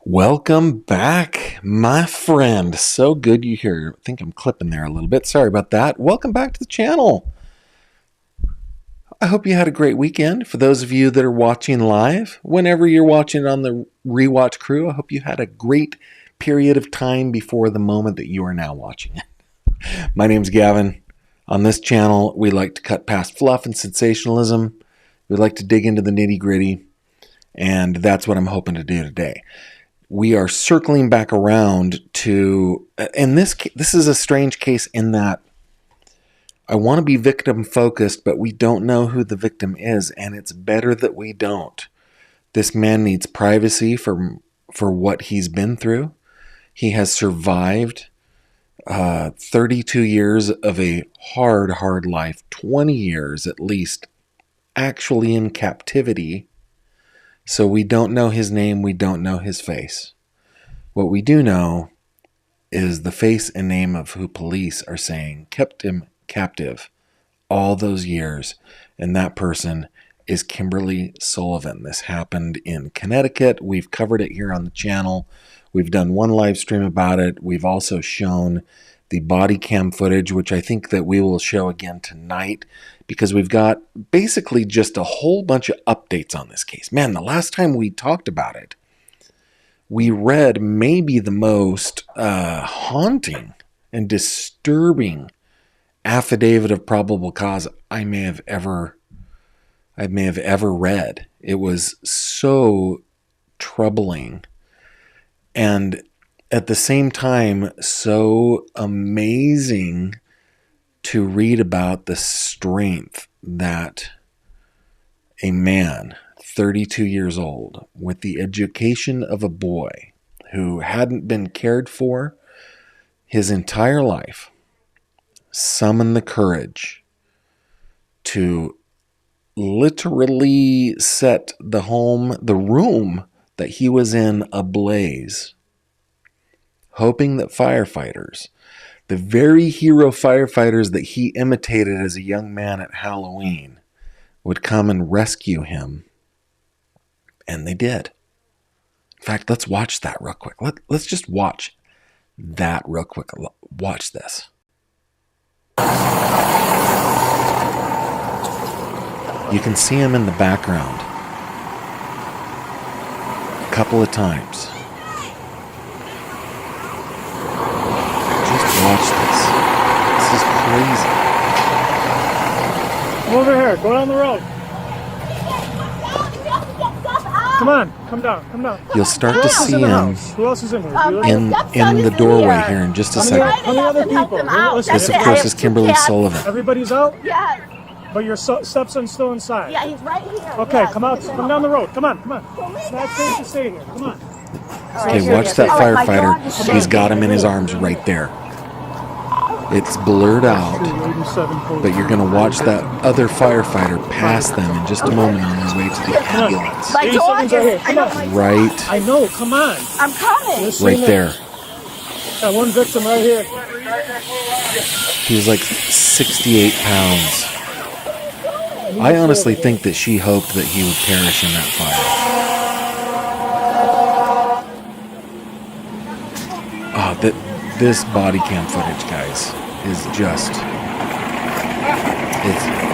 Welcome back, my friend. So good you're here. I think I'm clipping there a little bit. Sorry about that. Welcome back to the channel. I hope you had a great weekend. For those of you that are watching live, whenever you're watching on the rewatch crew, I hope you had a great period of time before the moment that you are now watching it. My name's Gavin. On this channel, we like to cut past fluff and sensationalism. We like to dig into the nitty-gritty, and that's what I'm hoping to do today. We are circling back around to, and this is a strange case in that I want to be victim focused, but we don't know who the victim is, and it's better that we don't. This man needs privacy for what he's been through. He has survived 32 years of a hard life, 20 years at least, actually in captivity. So we don't know his name, we don't know his face. What we do know is the face and name of who police are saying kept him captive all those years, and that person is Kimberly Sullivan. This happened in Connecticut. We've covered it here on the channel. We've done one live stream about it. We've also shown the body cam footage, which I think that we will show again tonight, because we've got basically just a whole bunch of updates on this case. Man, the last time we talked about it, we read maybe the most haunting and disturbing affidavit of probable cause I may have ever read. It was so troubling, and at the same time, so amazing to read about the strength that a man, 32 years old, with the education of a boy who hadn't been cared for his entire life, summoned the courage to literally set the room that he was in ablaze, hoping that firefighters, the very hero firefighters that he imitated as a young man at Halloween, would come and rescue him. And they did. In fact, let's watch that real quick. Let's just watch that real quick. Watch this. You can see him in the background a couple of times. Just watch this. This is crazy. Come over here. Go down the road. Come on. Come down. You'll start to see him Who else is in here? in the doorway here in just a second. How many other people? This, of course, is Kimberly Sullivan. Everybody's out? Yes. But your stepson's still inside? Yeah, he's right here. Okay, yes, come out. Come down the road. Come on. It's not safe to stay here. Come on. Okay, watch that firefighter. He's got him in his arms right there. It's blurred out, but you're going to watch that other firefighter pass them in just a moment on his way to the ambulance. My dog is Right. I know. Come on. I'm coming. Right there. Got one victim right here. He was like 68 pounds. I honestly think that she hoped that he would perish in that fire. This body cam footage, guys, is just,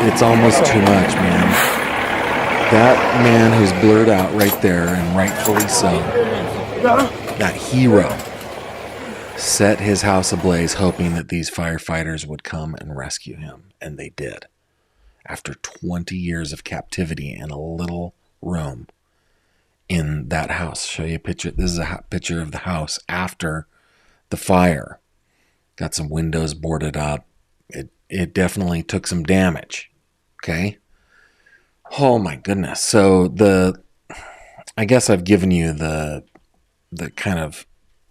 it's almost too much, man. That man who's blurred out right there, and rightfully so, that hero, set his house ablaze hoping that these firefighters would come and rescue him, and they did. After 20 years of captivity in a little room in that house. Show you a picture. This is a picture of the house after the fire. Got some windows boarded up. It definitely took some damage. Okay? Oh my goodness. So I guess I've given you the kind of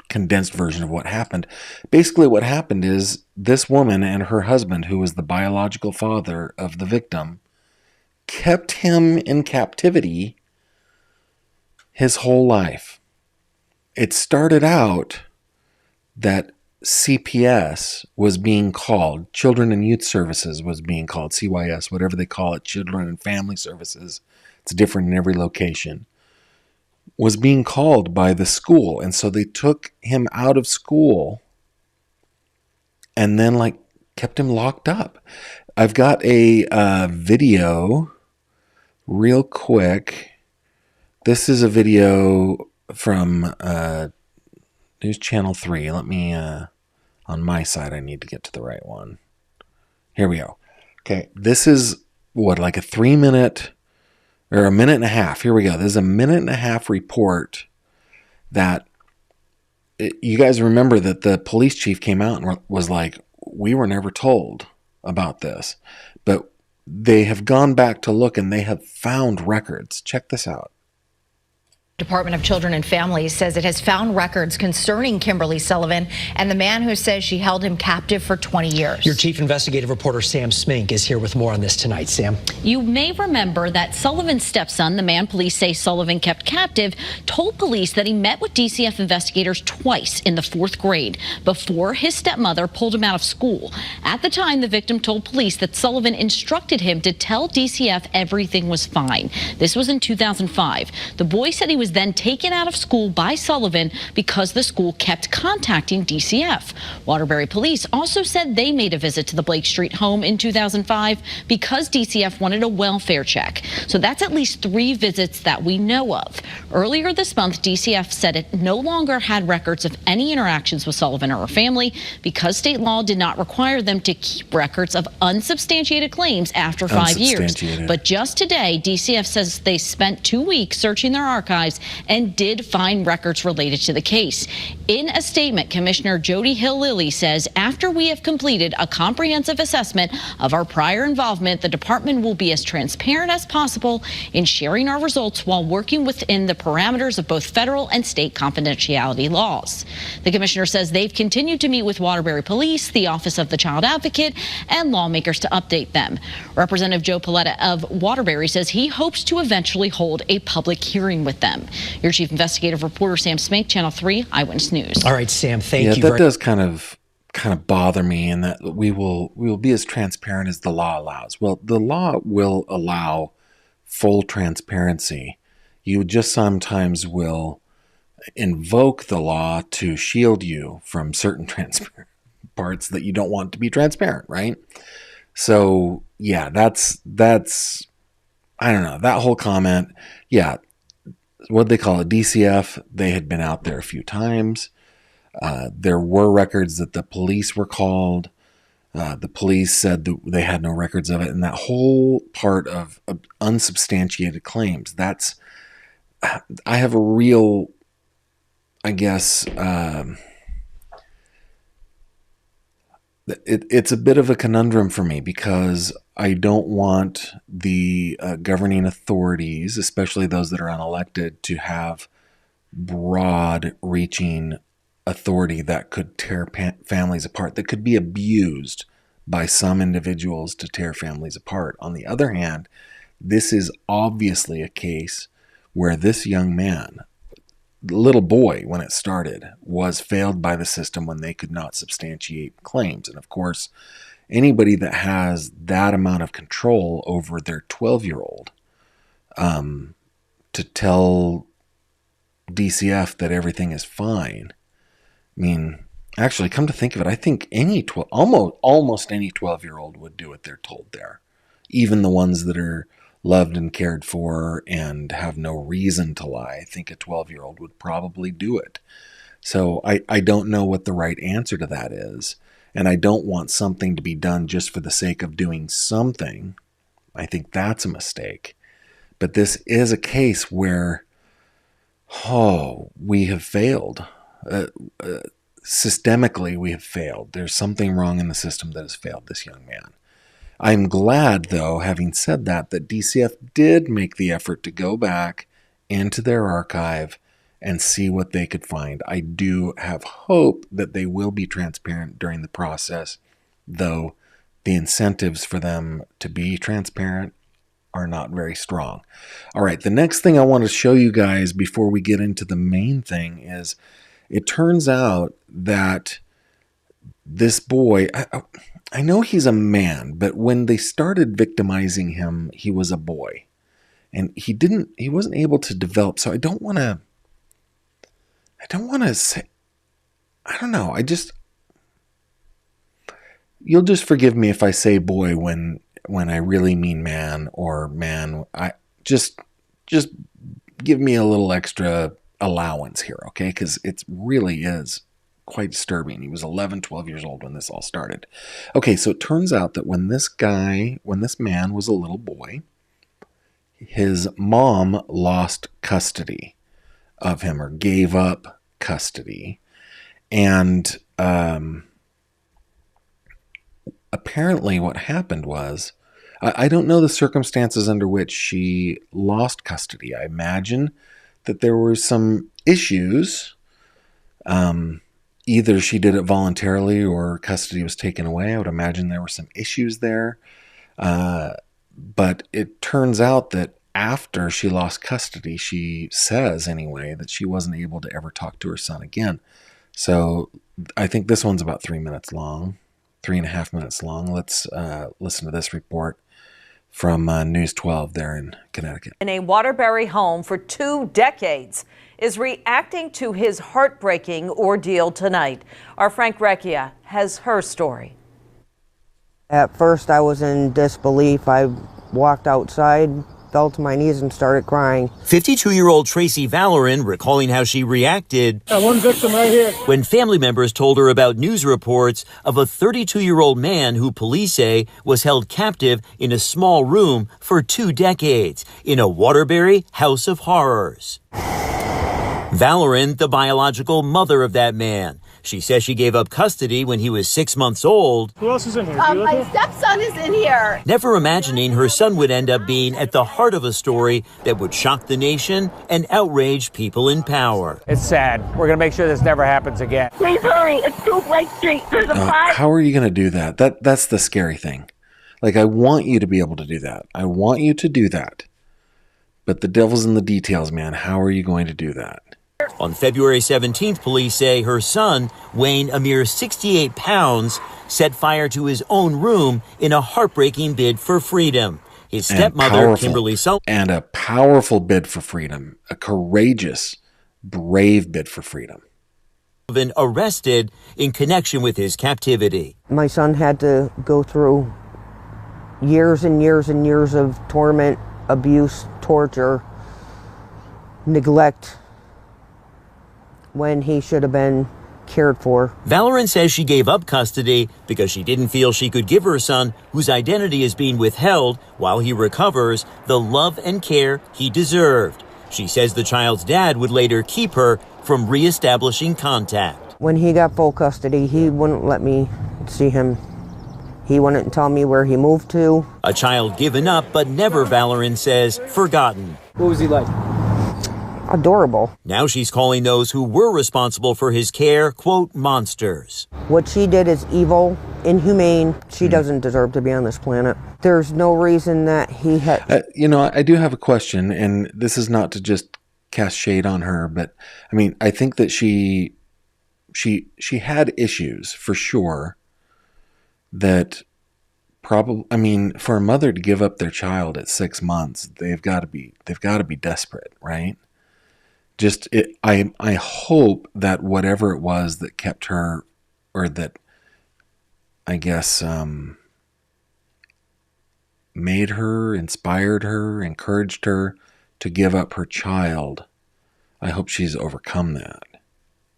condensed version of what happened. Basically what happened is this woman and her husband, who was the biological father of the victim, kept him in captivity his whole life. It started out that CPS was being called, Children and Youth Services was being called, CYS, whatever they call it, Children and Family Services. It's different in every location. was being called by the school. And so they took him out of school and then like kept him locked up. I've got a video real quick. This is a video from News Channel 3. Let me, on my side, I need to get to the right one. Here we go. Okay, this is what, like a 3-minute or a minute and a half. Here we go. This is a minute and a half report that you guys remember that the police chief came out and was like, we were never told about this, but they have gone back to look and they have found records. Check this out. Department of Children and Families says it has found records concerning Kimberly Sullivan and the man who says she held him captive for 20 years. Your chief investigative reporter, Sam Smink, is here with more on this tonight. Sam. You may remember that Sullivan's stepson, the man police say Sullivan kept captive, told police that he met with DCF investigators twice in the 4th grade before his stepmother pulled him out of school. At the time, the victim told police that Sullivan instructed him to tell DCF everything was fine. This was in 2005. The boy said he was then taken out of school by Sullivan because the school kept contacting DCF. Waterbury police also said they made a visit to the Blake Street home in 2005 because DCF wanted a welfare check. So that's at least 3 visits that we know of. Earlier this month, DCF said it no longer had records of any interactions with Sullivan or her family because state law did not require them to keep records of unsubstantiated claims after 5 years. But just today, DCF says they spent 2 weeks searching their archives and did find records related to the case. In a statement, Commissioner Jody Hill-Lilly says, after we have completed a comprehensive assessment of our prior involvement, the department will be as transparent as possible in sharing our results while working within the parameters of both federal and state confidentiality laws. The commissioner says they've continued to meet with Waterbury Police, the Office of the Child Advocate, and lawmakers to update them. Representative Joe Paletta of Waterbury says he hopes to eventually hold a public hearing with them. Your chief investigative reporter, Sam Smink, Channel 3 Eyewitness News. All right, Sam, thank you. Yeah, that does kind of bother me, in that we will be as transparent as the law allows. Well, the law will allow full transparency. You just sometimes will invoke the law to shield you from certain transparent parts that you don't want to be transparent, right? So yeah, that's I don't know, that whole comment. Yeah, what they call it, DCF, they had been out there a few times. There were records that the police were called. The police said that they had no records of it. And that whole part of unsubstantiated claims, that's, I have a real, I guess, it's a bit of a conundrum for me, because I don't want the governing authorities, especially those that are unelected, to have broad-reaching authority that could tear families apart, that could be abused by some individuals to tear families apart. On the other hand, this is obviously a case where this young man, little boy when it started, was failed by the system when they could not substantiate claims. And of course, anybody that has that amount of control over their 12-year-old to tell DCF that everything is fine. I mean, actually, come to think of it, I think almost any 12-year-old would do what they're told there. Even the ones that are loved and cared for and have no reason to lie. I think a 12-year-old would probably do it. So I don't know what the right answer to that is. And I don't want something to be done just for the sake of doing something. I think that's a mistake. But this is a case where, we have failed. Systemically, we have failed. There's something wrong in the system that has failed this young man. I'm glad, though, having said that DCF did make the effort to go back into their archive and see what they could find. I do have hope that they will be transparent during the process, though the incentives for them to be transparent are not very strong. All right, the next thing I want to show you guys before we get into the main thing is, it turns out that this boy, I know he's a man, but when they started victimizing him, he was a boy. and he wasn't able to develop. So I don't want to say, I don't know. You'll just forgive me if I say boy when I really mean man, or man. I just give me a little extra allowance here, okay? Because it really is quite disturbing. He was 11, 12 years old when this all started. Okay, so it turns out that when this man was a little boy, his mom lost custody of him, or gave up custody. And apparently what happened was, I don't know the circumstances under which she lost custody. I imagine that there were some issues. Either she did it voluntarily or custody was taken away. I would imagine there were some issues there. But it turns out that after she lost custody, she says anyway that she wasn't able to ever talk to her son again. So I think this one's about 3 minutes long, 3.5 minutes long. Let's listen to this report from News 12 there in Connecticut. In a Waterbury home for 2 decades is reacting to his heartbreaking ordeal tonight. Our Frank Recchia has her story. At first I was in disbelief. I walked outside, fell to my knees and started crying. 52-year-old Tracy Vallorin recalling how she reacted One victim right here. when family members told her about news reports of a 32-year-old man who police say was held captive in a small room for 2 decades in a Waterbury house of horrors. Vallorin, the biological mother of that man. She says she gave up custody when he was 6 months old. Who else is in here? My stepson is in here. Never imagining her son would end up being at the heart of a story that would shock the nation and outrage people in power. It's sad. We're going to make sure this never happens again. Please hurry. It's 2 Blake Street. There's a fire. How are you going to do that? That's the scary thing. Like, I want you to be able to do that. I want you to do that. But the devil's in the details, man. How are you going to do that? On February 17th, police say her son, weighing a mere 68 pounds, set fire to his own room in a heartbreaking bid for freedom. His stepmother, Kimberly Sullivan. And a powerful bid for freedom. A courageous, brave bid for freedom. Arrested in connection with his captivity. My son had to go through years and years and years of torment, abuse, torture, neglect, when he should have been cared for. Vallorin says she gave up custody because she didn't feel she could give her son, whose identity is being withheld while he recovers, the love and care he deserved. She says the child's dad would later keep her from reestablishing contact. When he got full custody, he wouldn't let me see him. He wouldn't tell me where he moved to. A child given up, but never, Vallorin says, forgotten. What was he like? Adorable. Now she's calling those who were responsible for his care, quote, monsters. What she did is evil, inhumane. She doesn't deserve to be on this planet. There's no reason that he had... I do have a question, and this is not to just cast shade on her, but I mean, I think that she had issues for sure that probably, I mean, for a mother to give up their child at 6 months, they've got to be desperate, right? I hope that whatever it was that kept her, or that I guess made her, inspired her, encouraged her to give up her child, I hope she's overcome that.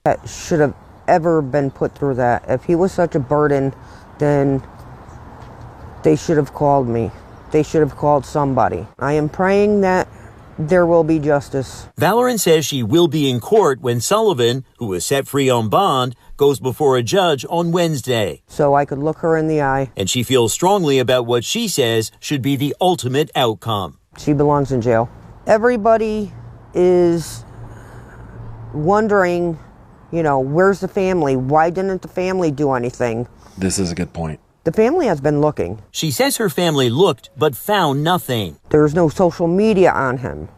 That should have ever been put through that. If he was such a burden, then they should have called me. They should have called somebody. I am praying that there will be justice. Vallorin says she will be in court when Sullivan, who was set free on bond, goes before a judge on Wednesday. So I could look her in the eye. And she feels strongly about what she says should be the ultimate outcome. She belongs in jail. Everybody is wondering, where's the family? Why didn't the family do anything? This is a good point. The family has been looking. She says her family looked but found nothing. There's no social media on him.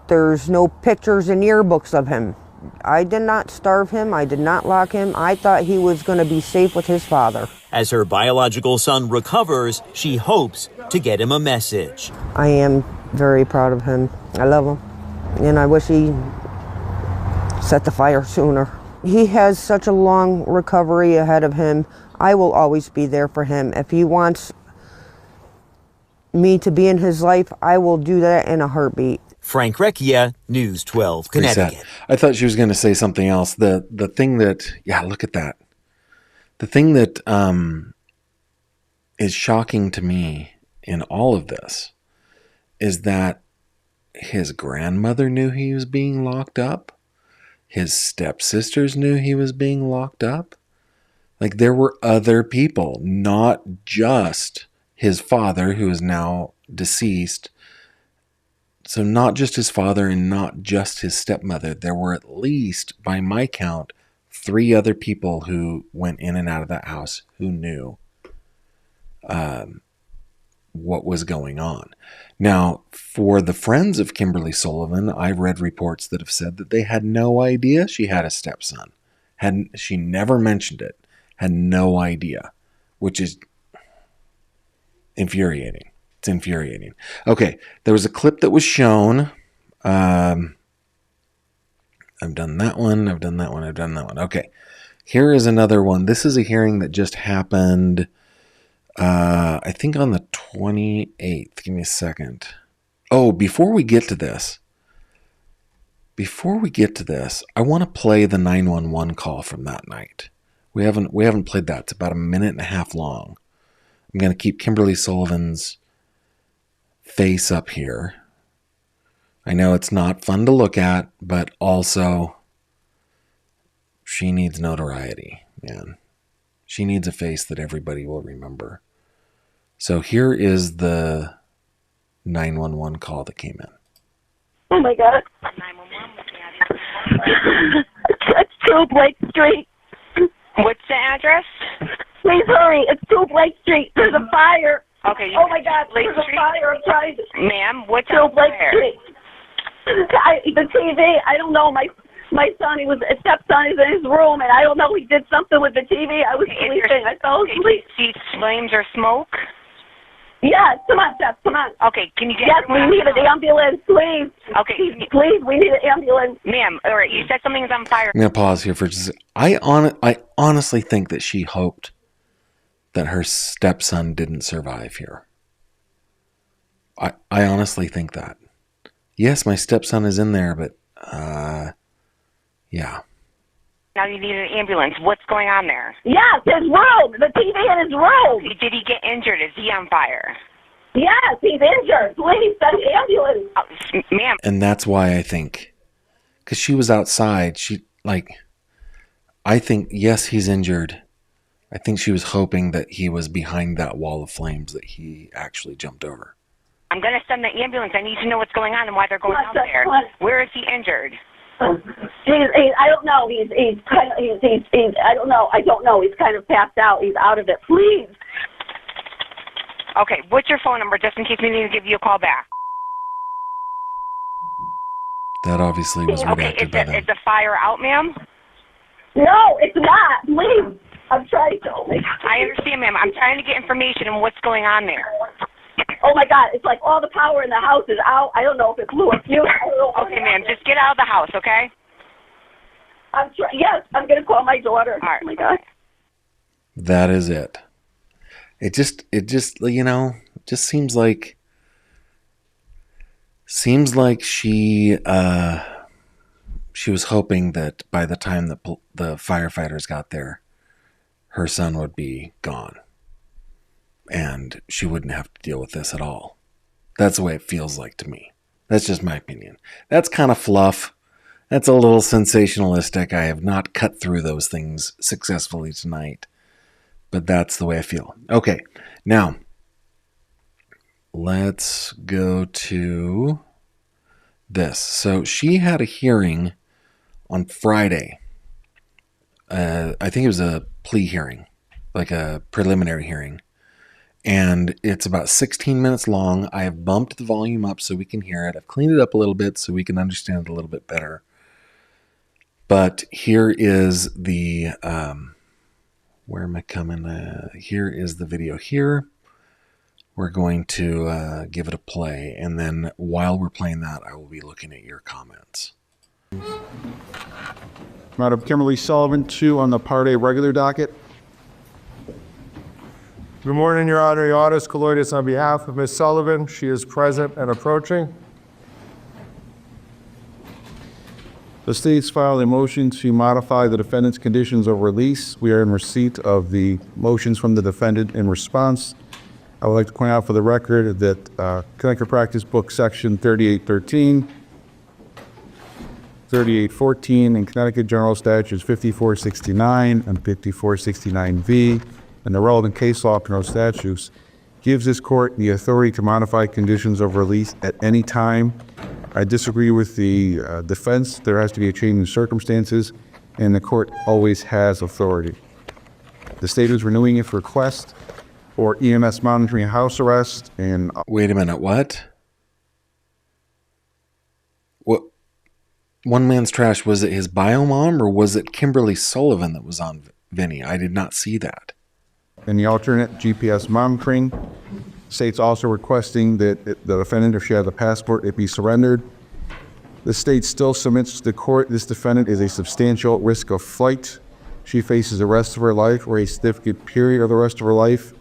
There's no pictures and yearbooks of him. I did not starve him. I did not lock him. I thought he was going to be safe with his father. As her biological son recovers, she hopes to get him a message. I am very proud of him. I love him. And I wish he set the fire sooner. He has such a long recovery ahead of him. I will always be there for him. If he wants me to be in his life, I will do that in a heartbeat. Frank Recchia, News 12, Connecticut. I thought she was going to say something else. The thing that, yeah, look at that. The thing that is shocking to me in all of this is that his grandmother knew he was being locked up. His stepsisters knew he was being locked up. Like, there were other people, not just his father, who is now deceased. So not just his father and not just his stepmother. There were at least, by my count, 3 other people who went in and out of that house who knew what was going on. Now, for the friends of Kimberly Sullivan, I've read reports that have said that they had no idea she had a stepson. She never mentioned it. Had no idea, which is infuriating. It's infuriating. Okay, there was a clip that was shown. I've done that one. I've done that one. I've done that one. Okay, here is another one. This is a hearing that just happened, I think on the 28th. Give me a second. Oh, before we get to this, I want to play the 911 call from that night. We haven't played that. It's about a minute and a half long. I'm going to keep Kimberly Sullivan's face up here. I know it's not fun to look at, but also she needs notoriety, man. She needs a face that everybody will remember. So here is the 911 call that came in. Oh my God. 911. It's 2 Blake Street. What's the address? Please hurry. It's 2 Blake Street. There's a fire. Okay. Oh my God. Blake There's Street? a fire. I'm trying to. Ma'am, what's 2 on Blake fire? Street. The TV. I don't know. My son, his stepson is in his room, and I don't know. He did something with the TV. I was sleeping. I fell asleep. See flames or smoke? Yes. Come on, Steph. Come on. Okay. Can you get? Yes, we need an ambulance, please. Okay. Please, we need an ambulance. Ma'am, all right. You said something's on fire. I'm going to pause here for just a second. I honestly think that she hoped that her stepson didn't survive here. I honestly think that. Yes, my stepson is in there, but yeah. Now you need an ambulance. What's going on there? Yes, his room. The TV in his room. Did he get injured? Is he on fire? Yes, he's injured. Please send the ambulance. Ma'am. And that's why I think, because she was outside, I think, yes, he's injured. I think she was hoping that he was behind that wall of flames that he actually jumped over. I'm going to send the ambulance. I need to know what's going on and why they're going out there. Where is he injured? I don't know. He's kind of. I don't know. He's kind of passed out. He's out of it. Please. Okay. What's your phone number, just in case we need to give you a call back? That obviously was redacted by them. Is the fire out, ma'am? No, it's not. Please. I'm trying to. I understand, ma'am. I'm trying to get information on what's going on there. Oh my God! It's like all the power in the house is out. I don't know if it blew a fuse. Okay, ma'am. Just get out of the house, okay? Yes, I'm going to call my daughter. All right. Oh my God. That is it. It just just seems like she was hoping that by the time that the firefighters got there, her son would be gone. And she wouldn't have to deal with this at all. That's the way it feels like to me. That's just my opinion. That's kind of fluff. That's a little sensationalistic. I have not cut through those things successfully tonight. But that's the way I feel. Okay, now let's go to this. So she had a hearing on Friday. I think it was a plea hearing, like a preliminary hearing. And it's about 16 minutes long. I have bumped the volume up so we can hear it. I've cleaned it up a little bit so we can understand it a little bit better. But here is the, where am I coming? Here is the video here. we're going to give it a play. And then while we're playing that, I will be looking at your comments. Madam Kimberly Sullivan, 2 on the Part A regular docket. Good morning, Your Honor. Ioannis Kaloidis on behalf of Ms. Sullivan. She is present and approaching. The state's filed a motion to modify the defendant's conditions of release. We are in receipt of the motions from the defendant in response. I would like to point out for the record that Connecticut Practice Book Section 3813, 3814, and Connecticut General Statutes 5469 and 5469V, and the relevant case law for those statutes, gives this court the authority to modify conditions of release at any time. I disagree with the defense. There has to be a change in circumstances, and the court always has authority. The state is renewing its request for EMS monitoring house arrest. And wait a minute, what? What? One Man's Trash, was it his bio mom or was it Kimberly Sullivan that was on Vinny? I did not see that. And the alternate GPS monitoring. State's also requesting that the defendant, if she has a passport, it be surrendered. The state still submits to the court this defendant is a substantial risk of flight. She faces the rest of her life or a significant period of the rest of her life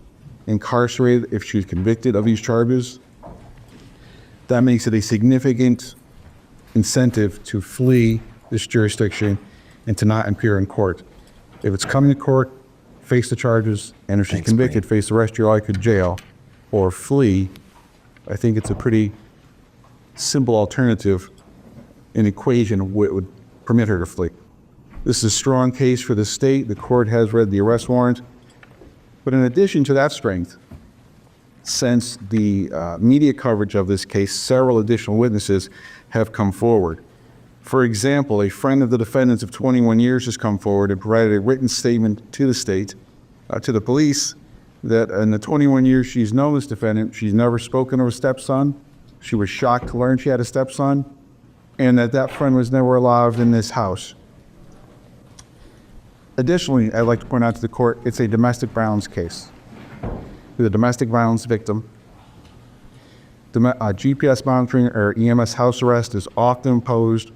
incarcerated if she's convicted of these charges. That makes it a significant incentive to flee this jurisdiction and to not appear in court. If it's coming to court, face the charges, and if she's convicted, face the rest of your life in jail or flee. I think it's a pretty simple alternative, an equation would permit her to flee. This is a strong case for the state. The court has read the arrest warrant. But in addition to that strength, since the media coverage of this case, several additional witnesses have come forward. For example, a friend of the defendants of 21 years has come forward and provided a written statement to the state, to the police, that in the 21 years she's known this defendant, she's never spoken to her stepson. She was shocked to learn she had a stepson, and that friend was never allowed in this house. Additionally, I'd like to point out to the court, it's a domestic violence case. The domestic violence victim, GPS monitoring or EMS house arrest is often imposed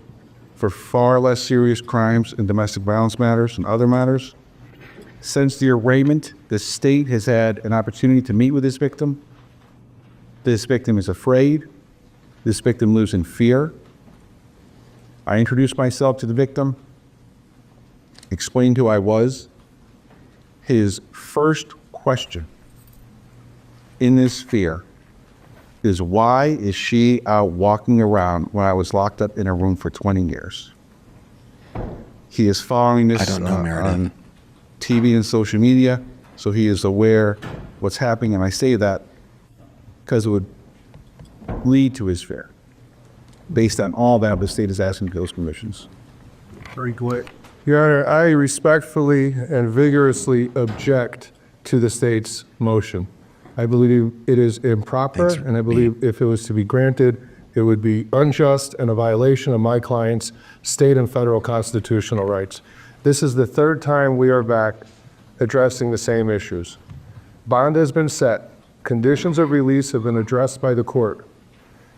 for far less serious crimes in domestic violence matters and other matters. Since the arraignment, the state has had an opportunity to meet with this victim. This victim is afraid. This victim lives in fear. I introduced myself to the victim, explained who I was. His first question in this fear is, why is she out walking around when I was locked up in a room for 20 years? He is following this on TV and social media, so he is aware what's happening, and I say that because it would lead to his fear. Based on all that, the state is asking those permissions. Very good. Your Honor, I respectfully and vigorously object to the state's motion. I believe it is improper, and I believe if it was to be granted, it would be unjust and a violation of my client's state and federal constitutional rights. This is the third time we are back addressing the same issues. Bond has been set. Conditions of release have been addressed by the court.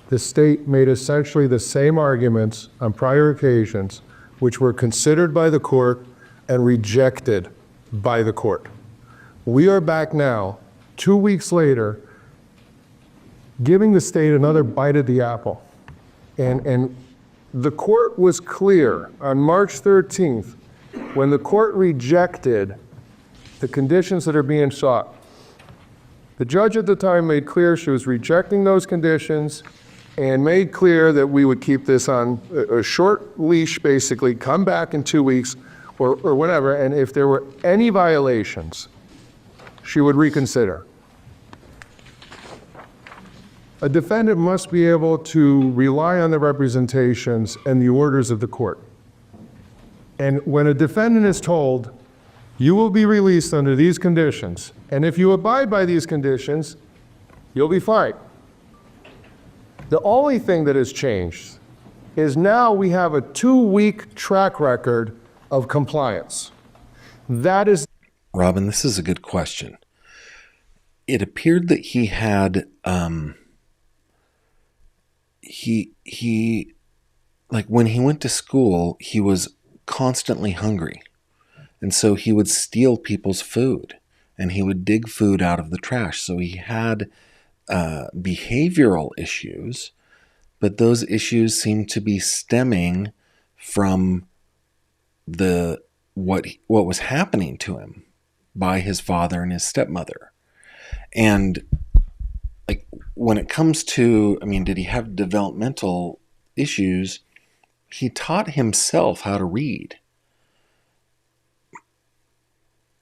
The state made essentially the same arguments on prior occasions, which were considered by the court and rejected by the court. We are back now, 2 weeks later, giving the state another bite at the apple. And the court was clear on March 13th, when the court rejected the conditions that are being sought. The judge at the time made clear she was rejecting those conditions and made clear that we would keep this on a short leash, basically, come back in 2 weeks or whatever, and if there were any violations, she would reconsider. A defendant must be able to rely on the representations and the orders of the court. And when a defendant is told, you will be released under these conditions, and if you abide by these conditions, you'll be fine. The only thing that has changed is now we have a 2-week track record of compliance. That is... Robin, this is a good question. it appeared that he had he like when he went to school, he was constantly hungry. And so he would steal people's food and he would dig food out of the trash. So he had behavioral issues, but those issues seemed to be stemming from what was happening to him by his father and his stepmother. And like when it comes to, I mean, did he have developmental issues? He taught himself how to read.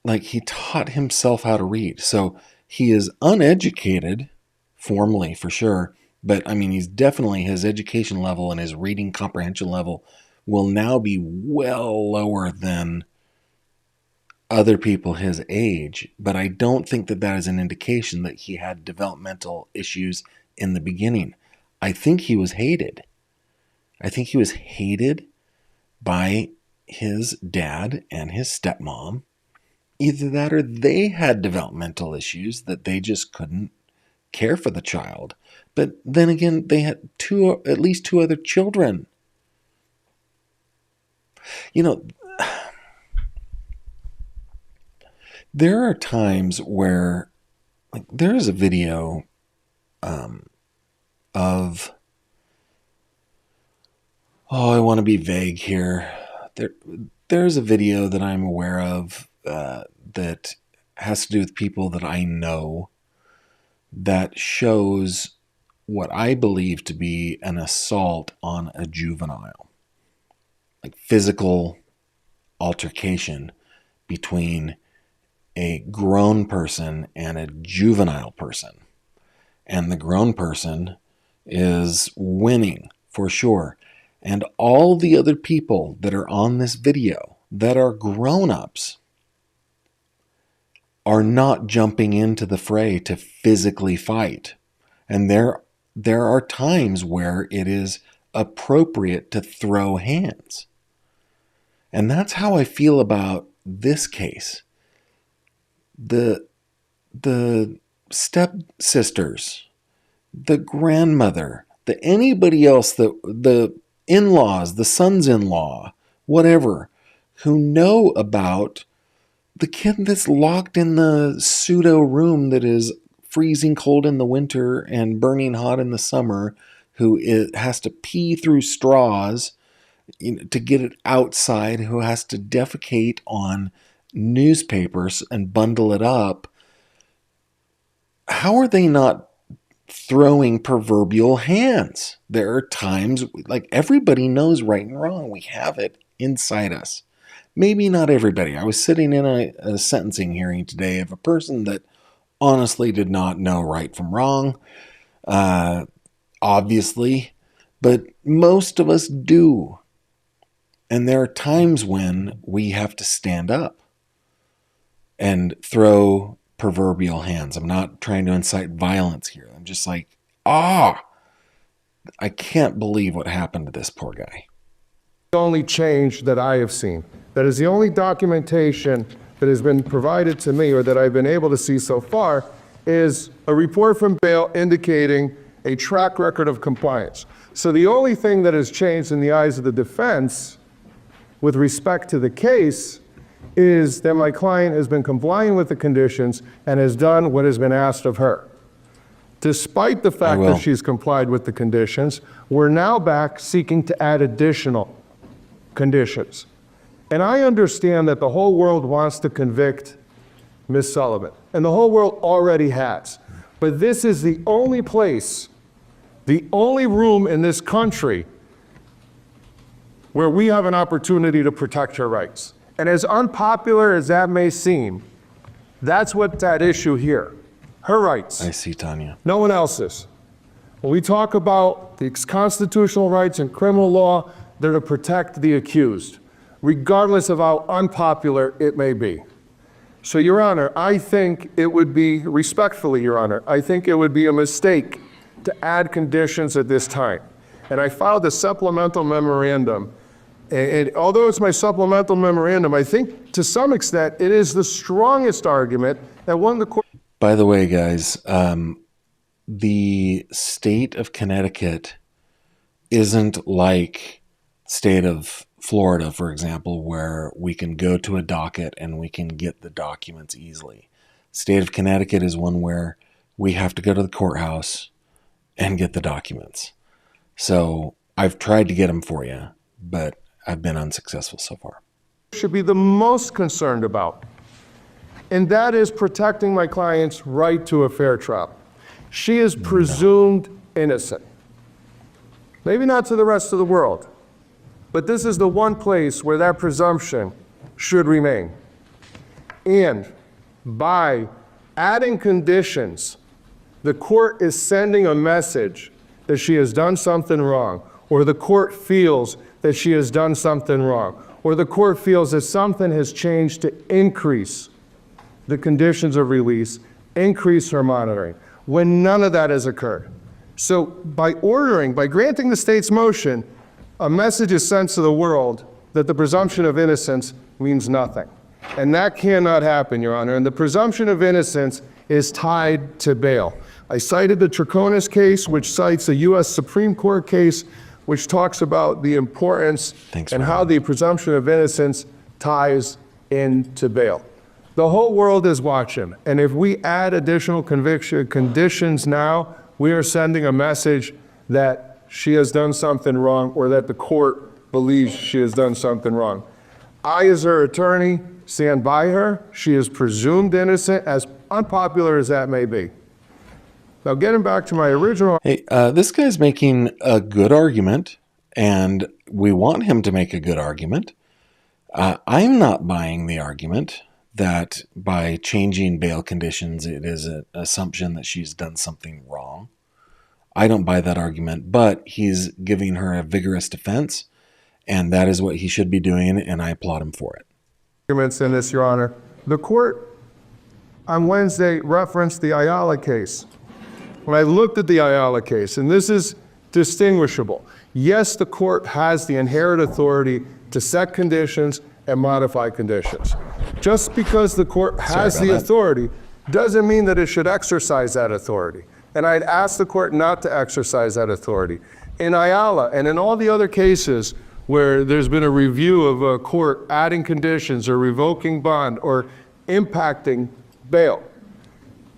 Like he taught himself how to read. So he is uneducated, formally for sure, but I mean, he's definitely, his education level and his reading comprehension level will now be well lower than other people his age. But I don't think that that is an indication that he had developmental issues in the beginning. I think he was hated. I think he was hated by his dad and his stepmom. Either that or they had developmental issues that they just couldn't care for the child. But then again, they had at least two other children. You know, there are times where, like, there is a video of, I want to be vague here. There's a video that I'm aware of that has to do with people that I know that shows what I believe to be an assault on a juvenile, like physical altercation between a grown person and a juvenile person. And the grown person is winning for sure. And all the other people that are on this video that are grown-ups are not jumping into the fray to physically fight. And there are times where it is appropriate to throw hands. And that's how I feel about this case. The stepsisters, the grandmother, anybody else, the in-laws, the sons-in-law, whatever, who know about the kid that's locked in the pseudo room that is freezing cold in the winter and burning hot in the summer, who has to pee through straws to get it outside, who has to defecate on newspapers and bundle it up. How are they not throwing proverbial hands? There are times, like, everybody knows right and wrong. We have it inside us. Maybe not everybody. I was sitting in a sentencing hearing today of a person that honestly did not know right from wrong, obviously, but most of us do. And there are times when we have to stand up and throw proverbial hands. I'm not trying to incite violence here. I'm just like, I can't believe what happened to this poor guy. The only change that I have seen, that is the only documentation that has been provided to me or that I've been able to see so far, is a report from bail indicating a track record of compliance. So the only thing that has changed in the eyes of the defense with respect to the case is that my client has been complying with the conditions and has done what has been asked of her. Despite the fact that she's complied with the conditions, we're now back seeking to add additional conditions. And I understand that the whole world wants to convict Ms. Sullivan, and the whole world already has. But this is the only place, the only room in this country where we have an opportunity to protect her rights. And as unpopular as that may seem, that's what's at issue here. Her rights. I see, Tanya. No one else's. When we talk about the constitutional rights in criminal law, they're to protect the accused, regardless of how unpopular it may be. So, Your Honor, I think it would be, respectfully, Your Honor, I think it would be a mistake to add conditions at this time. And I filed a supplemental memorandum. And although it's my supplemental memorandum, I think to some extent it is the strongest argument that one of the court. By the way, guys, the state of Connecticut isn't like state of Florida, for example, where we can go to a docket and we can get the documents easily. State of Connecticut is one where we have to go to the courthouse and get the documents. So I've tried to get them for you, but I've been unsuccessful so far. Should be the most concerned about, and that is protecting my client's right to a fair trial. She is presumed innocent. Maybe not to the rest of the world, but this is the one place where that presumption should remain. And by adding conditions, the court is sending a message that she has done something wrong, or the court feels that she has done something wrong, or the court feels that something has changed to increase the conditions of release, increase her monitoring, when none of that has occurred. So by granting the state's motion, a message is sent to the world that the presumption of innocence means nothing. And that cannot happen, Your Honor. And the presumption of innocence is tied to bail. I cited the Troconis case, which cites a U.S. Supreme Court case, which talks about the importance and how the presumption of innocence ties into bail. The whole world is watching, and if we add additional conditions now, we are sending a message that she has done something wrong, or that the court believes she has done something wrong. I, as her attorney, stand by her. She is presumed innocent, as unpopular as that may be. Now, getting back to my original... Hey, this guy's making a good argument, and we want him to make a good argument. I'm not buying the argument that by changing bail conditions, it is an assumption that she's done something wrong. I don't buy that argument, but he's giving her a vigorous defense, and that is what he should be doing, and I applaud him for it. Arguments in this, Your Honor. The court on Wednesday referenced the Ayala case. When I looked at the Ayala case, and this is distinguishable, yes, the court has the inherent authority to set conditions and modify conditions. Just because the court has the authority doesn't mean that it should exercise that authority. And I'd ask the court not to exercise that authority. In Ayala and in all the other cases where there's been a review of a court adding conditions or revoking bond or impacting bail,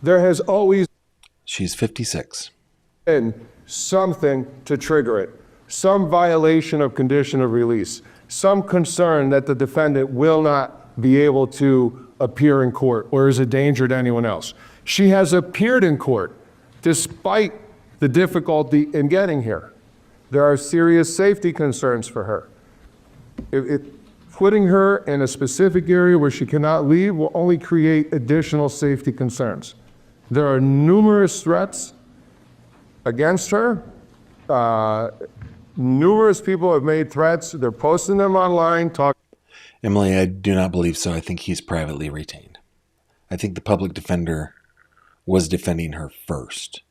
there has always She's 56. been something to trigger it, some violation of condition of release, some concern that the defendant will not be able to appear in court or is a danger to anyone else. She has appeared in court despite the difficulty in getting here. There are serious safety concerns for her. Putting her in a specific area where she cannot leave will only create additional safety concerns. There are numerous threats against her. Numerous people have made threats. They're posting them online. Emily, I do not believe so. I think he's privately retained. I think the public defender was defending her first.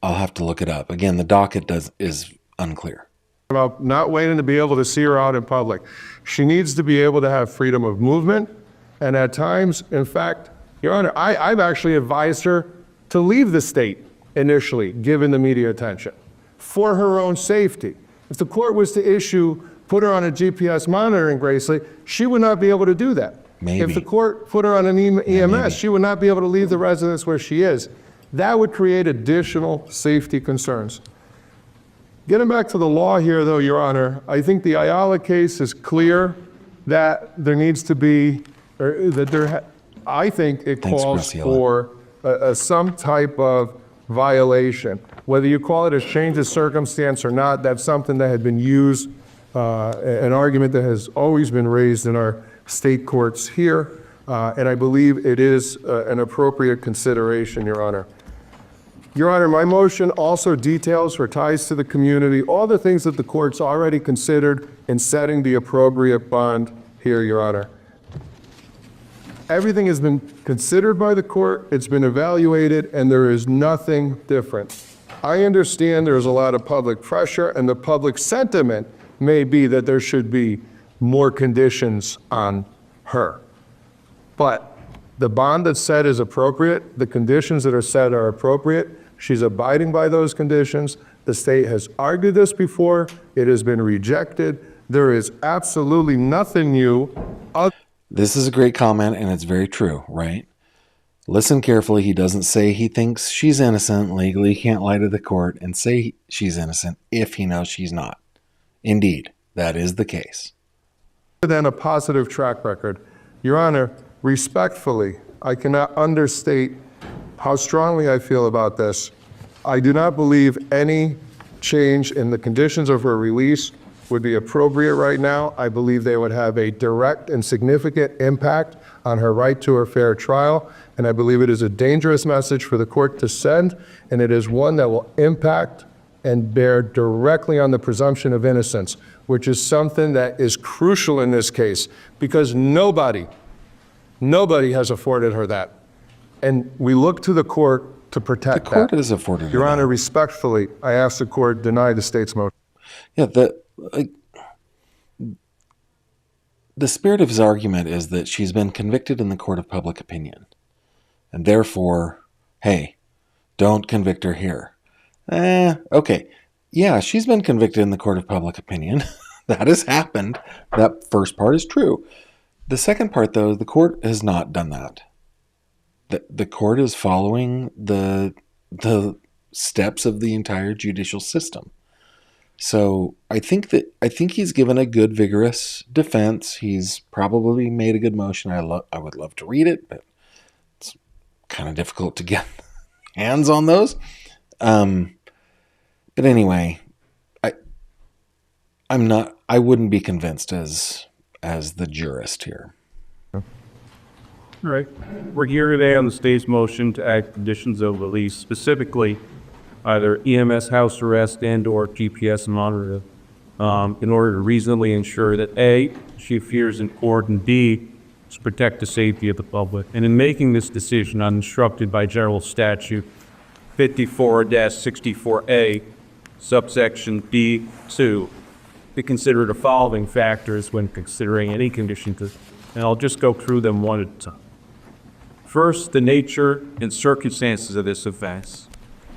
I'll have to look it up. Again, the docket is unclear. About not waiting to be able to see her out in public. She needs to be able to have freedom of movement. And at times, in fact, Your Honor, I've actually advised her to leave the state initially, given the media attention, for her own safety. If the court was to put her on a GPS monitoring bracelet, she would not be able to do that. Maybe. If the court put her on an EMS, she would not be able to leave the residence where she is. That would create additional safety concerns. Getting back to the law here, though, Your Honor, I think the Ayala case is clear that there needs to be, I think it calls for some type of violation. Whether you call it a change of circumstance or not, that's something that had been used, an argument that has always been raised in our state courts here, and I believe it is an appropriate consideration, Your Honor. Your Honor, my motion also details or ties to the community all the things that the court's already considered in setting the appropriate bond here, Your Honor. Everything has been considered by the court, it's been evaluated, and there is nothing different. I understand there's a lot of public pressure, and the public sentiment may be that there should be more conditions on her. But The bond that's set is appropriate. The conditions that are set are appropriate. She's abiding by those conditions. The state has argued this before. It has been rejected. There is absolutely nothing new. This is a great comment, and it's very true, right? Listen carefully. He doesn't say he thinks she's innocent legally. He can't lie to the court and say she's innocent if he knows she's not. Indeed, that is the case. Than a positive track record. Your Honor, respectfully, I cannot understate how strongly I feel about this. I do not believe any change in the conditions of her release would be appropriate right now. I believe they would have a direct and significant impact on her right to a fair trial, and I believe it is a dangerous message for the court to send, and it is one that will impact and bear directly on the presumption of innocence, which is something that is crucial in this case, because nobody has afforded her that. And we look to the court to protect that. The court has afforded her Your Honor, that. respectfully, I ask the court deny the state's motion. Yeah, the spirit of his argument is that she's been convicted in the court of public opinion. And therefore, hey, don't convict her here. Okay. Yeah, she's been convicted in the court of public opinion. That has happened. That first part is true. The second part, though, the court has not done that. The court is following the steps of the entire judicial system. So I think he's given a good, vigorous defense. He's probably made a good motion. I would love to read it, but it's kind of difficult to get hands on those. But anyway, I wouldn't be convinced as the jurist here. All right. We're here today on the state's motion to add conditions of release, specifically either EMS house arrest and or GPS monitor, in order to reasonably ensure that A, she appears in court, and B, to protect the safety of the public. And in making this decision, I'm instructed by General Statute 54-64A, subsection B2, to consider the following factors when considering any condition, and I'll just go through them one at a time. First, the nature and circumstances of this offense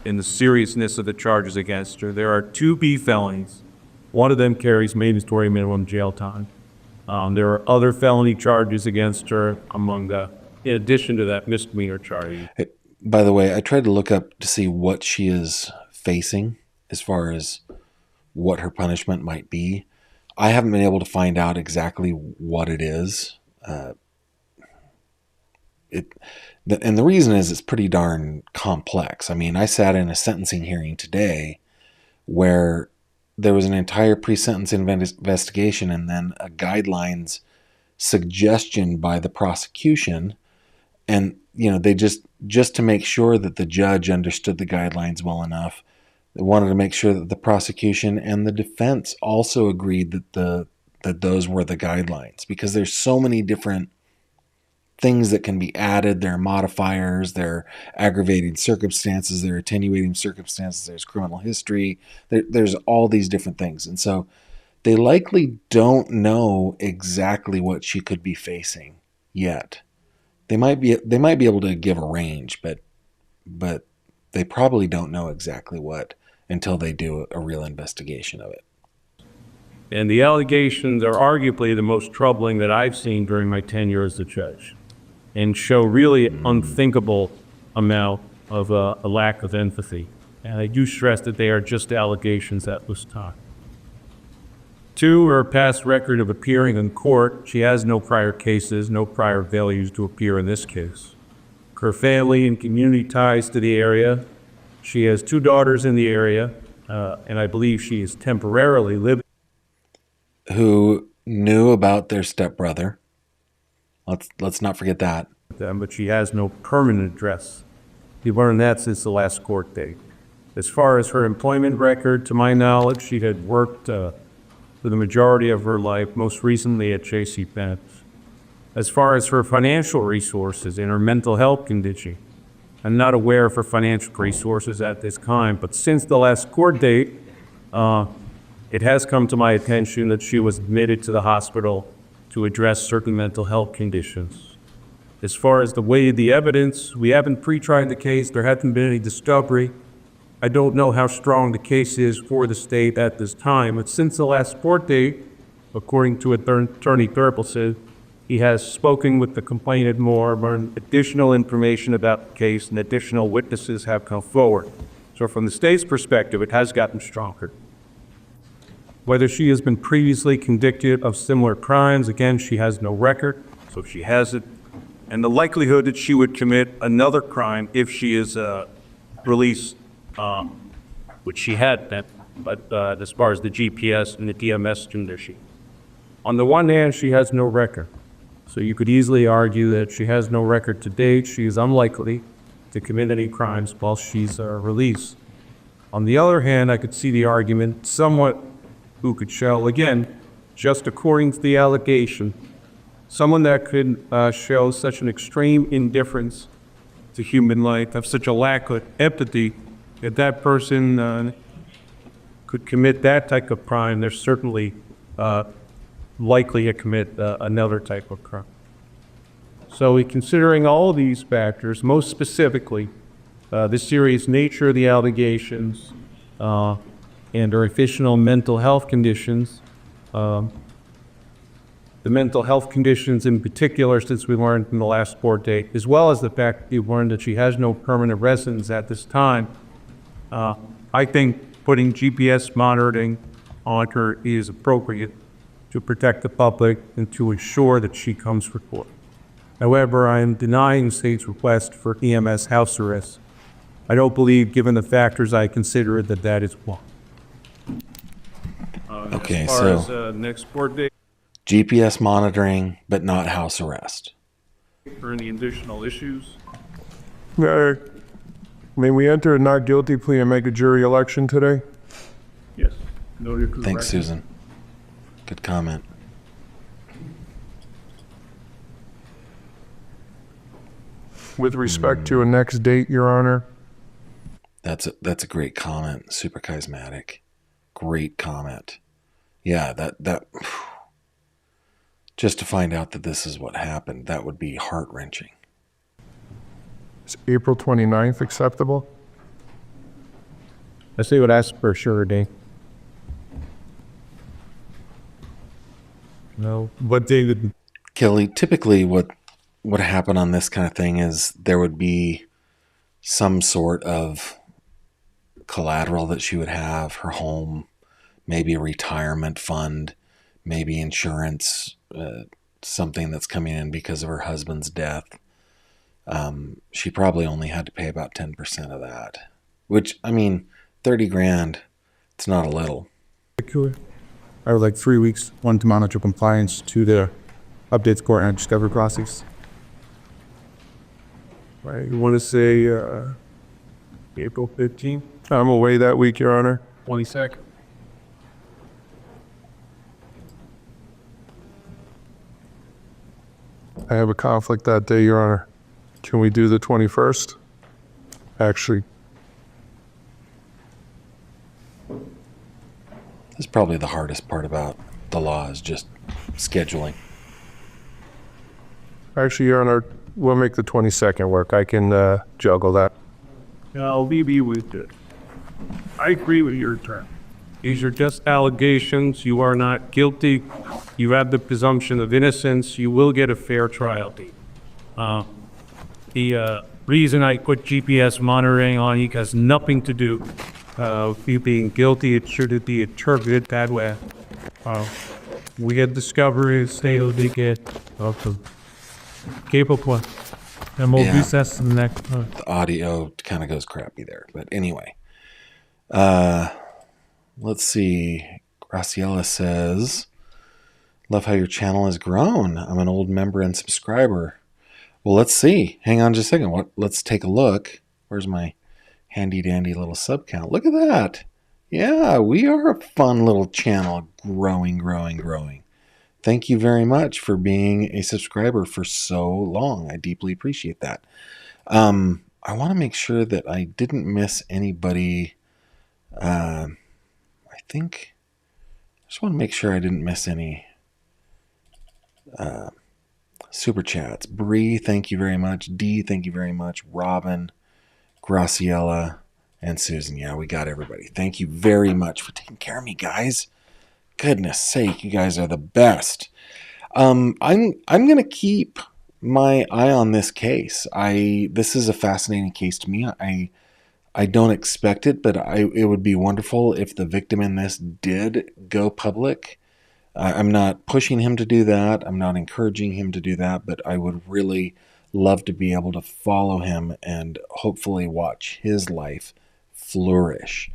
and the seriousness of the charges against her. There are 2 B felonies. One of them carries mandatory minimum jail time. There are other felony charges against her in addition to that misdemeanor charge. Hey, by the way, I tried to look up to see what she is facing as far as what her punishment might be. I haven't been able to find out exactly what it is. And the reason is it's pretty darn complex. I mean, I sat in a sentencing hearing today where there was an entire pre-sentence investigation and then a guidelines suggestion by the prosecution. And, they just to make sure that the judge understood the guidelines well enough, they wanted to make sure that the prosecution and the defense also agreed that those were the guidelines, because there's so many different things that can be added. There are modifiers, there are aggravating circumstances, there are attenuating circumstances, there's criminal history, there's all these different things. And so they likely don't know exactly what she could be facing yet. They might be able to give a range, but they probably don't know exactly what until they do a real investigation of it. And the allegations are arguably the most troubling that I've seen during my tenure as a judge, and show really unthinkable amount of a lack of empathy. And I do stress that they are just allegations at this time. 2, her past record of appearing in court. She has no prior cases, no prior failures to appear in this case. Her family and community ties to the area. She has 2 daughters in the area, and I believe she is temporarily living. Who knew about their stepbrother. Let's not forget that. But she has no permanent address. We learned that since the last court date. As far as her employment record, to my knowledge, she had worked for the majority of her life, most recently at J.C. Penney. As far as her financial resources and her mental health condition, I'm not aware of her financial resources at this time, but since the last court date, it has come to my attention that she was admitted to the hospital to address certain mental health conditions. As far as the weight of the evidence, we haven't pre-tried the case. There hasn't been any discovery. I don't know how strong the case is for the state at this time, but since the last court date, according to Attorney Thurple, he has spoken with the complainant more, learned additional information about the case, and additional witnesses have come forward. So from the state's perspective, it has gotten stronger. Whether she has been previously convicted of similar crimes, again, she has no record, so she has it. And the likelihood that she would commit another crime if she is released, which she had, but as far as the GPS and the DMS condition. On the one hand, she has no record. So you could easily argue that she has no record to date. She is unlikely to commit any crimes while she's released. On the other hand, I could see the argument somewhat who could show, again, just according to the allegation, someone that could show such an extreme indifference to human life, have such a lack of empathy, that that person could commit that type of crime. They're certainly likely to commit another type of crime. So considering all of these factors, most specifically, the serious nature of the allegations and her additional mental health conditions, the mental health conditions in particular, since we learned from the last court date, as well as the fact that you've learned that she has no permanent residence at this time, I think putting GPS monitoring on her is appropriate to protect the public and to ensure that she comes to court. However, I am denying the state's request for EMS house arrest. I don't believe, given the factors I consider, that that is one. Okay, as far as next court date GPS monitoring, but not house arrest. or any additional issues? May we enter a not guilty plea and make a jury election today? Yes. No, you're correct. Thanks, Susan. Good comment. With respect to a next date, Your Honor? That's a great comment. Super charismatic. Great comment. Yeah, that just to find out that this is what happened, that would be heart-wrenching. Is April 29th acceptable? I say would ask for a sure date. No. What day did... Kelly, typically what would happen on this kind of thing is there would be some sort of collateral that she would have, her home, maybe a retirement fund, maybe insurance, something that's coming in because of her husband's death. She probably only had to pay about 10% of that, which, I mean, 30 grand, it's not a little. I would like 3 weeks, one to monitor compliance, two to update court and discovery process. I want to say April 15th. I'm away that week, Your Honor. 22nd. I have a conflict that day, Your Honor. Can we do the 21st? Actually, That's probably the hardest part about the law is just scheduling. Your Honor, we'll make the 22nd work. I can juggle that. I'll leave you with it. I agree with your term. These are just allegations. You are not guilty. You have the presumption of innocence. You will get a fair trial date. The reason I put GPS monitoring on you has nothing to do with you being guilty. It shouldn't be interpreted that way. We get discoveries, they will get capable. And we'll recess in the next time. The audio kind of goes crappy there. But anyway. Let's see. Graciela says, love how your channel has grown. I'm an old member and subscriber. Well, let's see. Hang on just a second. Let's take a look. Where's my handy dandy little sub count? Look at that. Yeah, we are a fun little channel. Growing. Thank you very much for being a subscriber for so long. I deeply appreciate that. I want to make sure that I didn't miss anybody. I just want to make sure I didn't miss any super chats. Bree, thank you very much. Dee, thank you very much. Robin, Graciela, and Susan. Yeah, we got everybody. Thank you very much for taking care of me, guys. Goodness sake, you guys are the best. I'm gonna keep my eye on this case. This is a fascinating case to me. I don't expect it, but it would be wonderful if the victim in this did go public. I'm not pushing him to do that. I'm not encouraging him to do that, but I would really love to be able to follow him and hopefully watch his life flourish.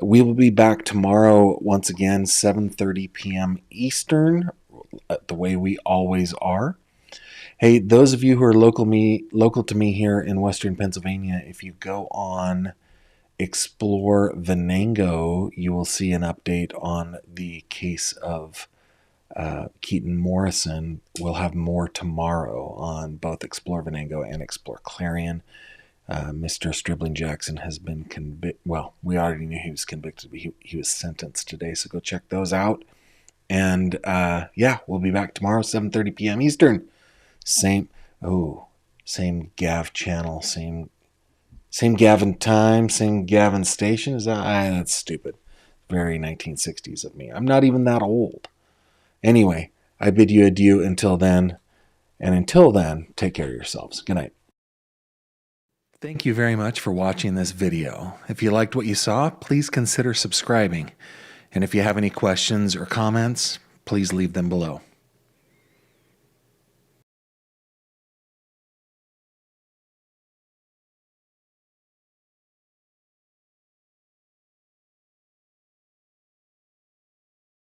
We will be back tomorrow once again, 7:30 p.m. Eastern, the way we always are. Hey, those of you who are local to me here in Western Pennsylvania, if you go on Explore Venango, you will see an update on the case of Keaton Morrison. We'll have more tomorrow on both Explore Venango and Explore Clarion. Mr. Stribling Jackson has been convicted. Well, we already knew he was convicted, but he was sentenced today, so go check those out. And yeah, we'll be back tomorrow, 7:30 p.m. Eastern. Same Gav channel, same Gavin time, same Gavin station. Is that's stupid. Very 1960s of me. I'm not even that old. Anyway, I bid you adieu until then. And until then, take care of yourselves. Good night. Thank you very much for watching this video. If you liked what you saw, please consider subscribing. And if you have any questions or comments, please leave them below.